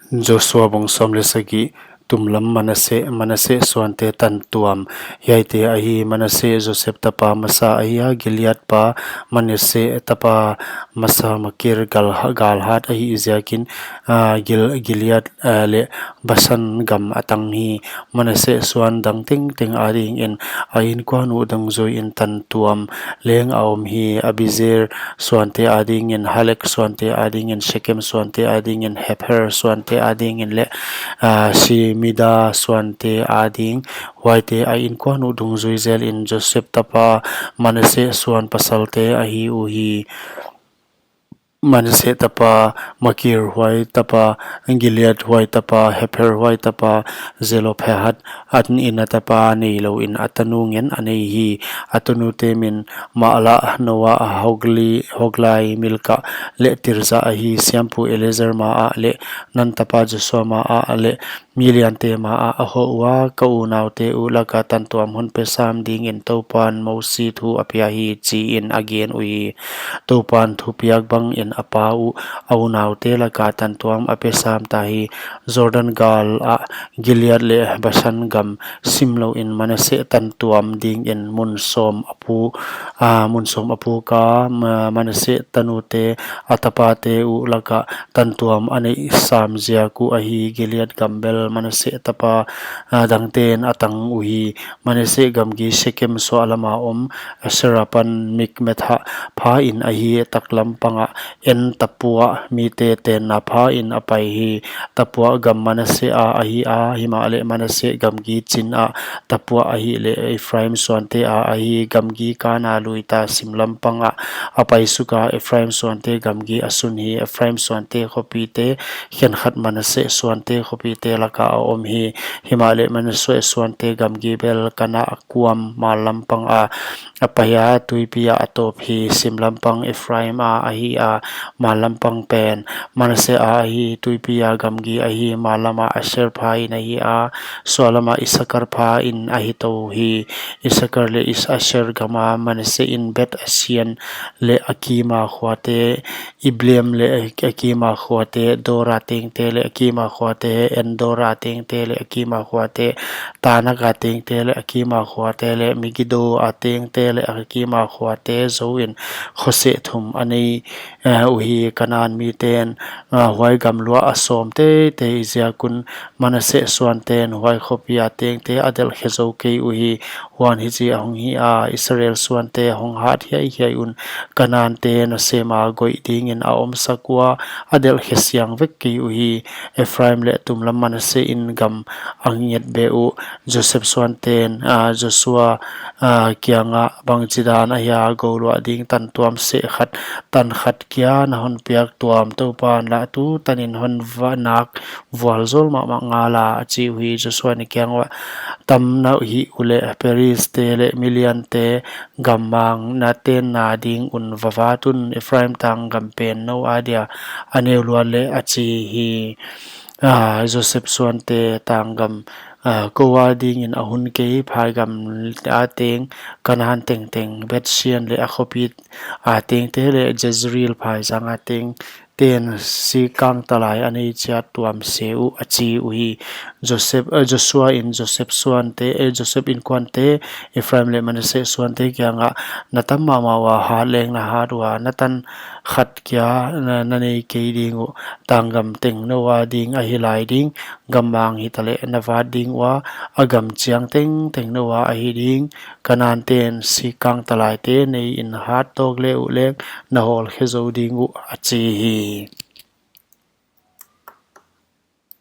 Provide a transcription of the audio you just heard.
Joshua bongsom lesagi tumlam manase swante tan tuam yaite ahi manase Joseph tapa masa ahia Gilead pa manase tapa masa makir galhat ahi izakin Gilead le basan gam atang hi manase swan dang ting ading in ain kwanu dang zoi in tan tuam leng aom hi Abizer swante ading in Halek swante ading in Shechem swante ading in Heper swante ading in le Mida swante ading waite ain kwanu dung zoi zel in Joseph tapa manase swan pasalte ahi uhi manase tapa makir huai tapa Gilead huai tapa Heper huai tapa Zelopehad atn in tapa neilo in atanungen anehi atunute min maala noa hoglai milka le tirza ahi siampu Elezer maa le nan tapa Joshua maa le miliante maa aho wa kaunaute ulaka tantuam hun pesam ding in topan mosi thu apiahi chi in again ui topan thu piak bang in apau aunaute laka tantuam apesam tahi Jordan gal Gilead le basan gam simlo in manase tantuam ding in munsom apu ka manase tanute atapate ulaka tantuam ane samzia ku ahi Gilead gambel manase tapa dangten atang uhi manase gamgi Shechem so alama Aserapan mikmetha pha in ahi taklampanga en tapua mite ten na pha in apai hi tapua gam manase ahi himale manase gamgi chin tapua ahi le Ephraim swante ahi gamgi kana luita simlampanga apai suka Ephraim swante gamgi asun hi Ephraim swante khopite khenkhat manase swante khopite laka om hi himale manase swante gamgi bel kana akuam malampang apaya tuipia atop hi simlampang Ephraim ahi malampang pen manase ahi tuipia gamgi ahi malama Asher pha in ahi solama Isakar pha in ahi to hi Isakar le is Asher gama manase in Bet Asian le Akima khwate Ibleam le Akima khwate Dora ting te le Akima khwate Endora ting te le Akima khwate Tanaka ting te le Akima khwate le Megiddo ting te le Akima khwate zoin Jose thum ani uhi kanan miten huai gamlua asom te izakun manase swanten huai khopia ting te adel khezo ke uhi wan hiji ahong hi Israel swante hong hat hi un kanan te na sema goi ding in aom sakwa adel khesiang vek ke uhi Ephraim le tumlam manase in gam angiet beu Joseph swanten Joshua kianga bangjidan aya golwa ding tan tuam se khat tan khat kya na hon piak tuam to pan la tu tanin hon vanak walzol ma ngala chi hui Joshua ni kyangwa tam na hi ule Peris te le miliante gamang na ten na ding un vavatun Ephraim tang gampen no adia anelwa le achi hi Joseph swante tangam kowa ding in ahun ke phagam ateng kanahan teng Betsian le akhopit ateng te le Jezreel phai janga teng ten si kang talai ani cha tuam seu achi uhi Joshua in Joseph swante Joseph in kwante Ephraim le Manase swante kyanga natam mawa haleng na harwa natan khat kya nanei ke ding tangam teng nowa ding ahilai ding gamang hitale nawa ding wa agam chiang teng nowa ahi ding kanan ten si kang talai te nei in hat tok le ulek nahol khezo ding achi hi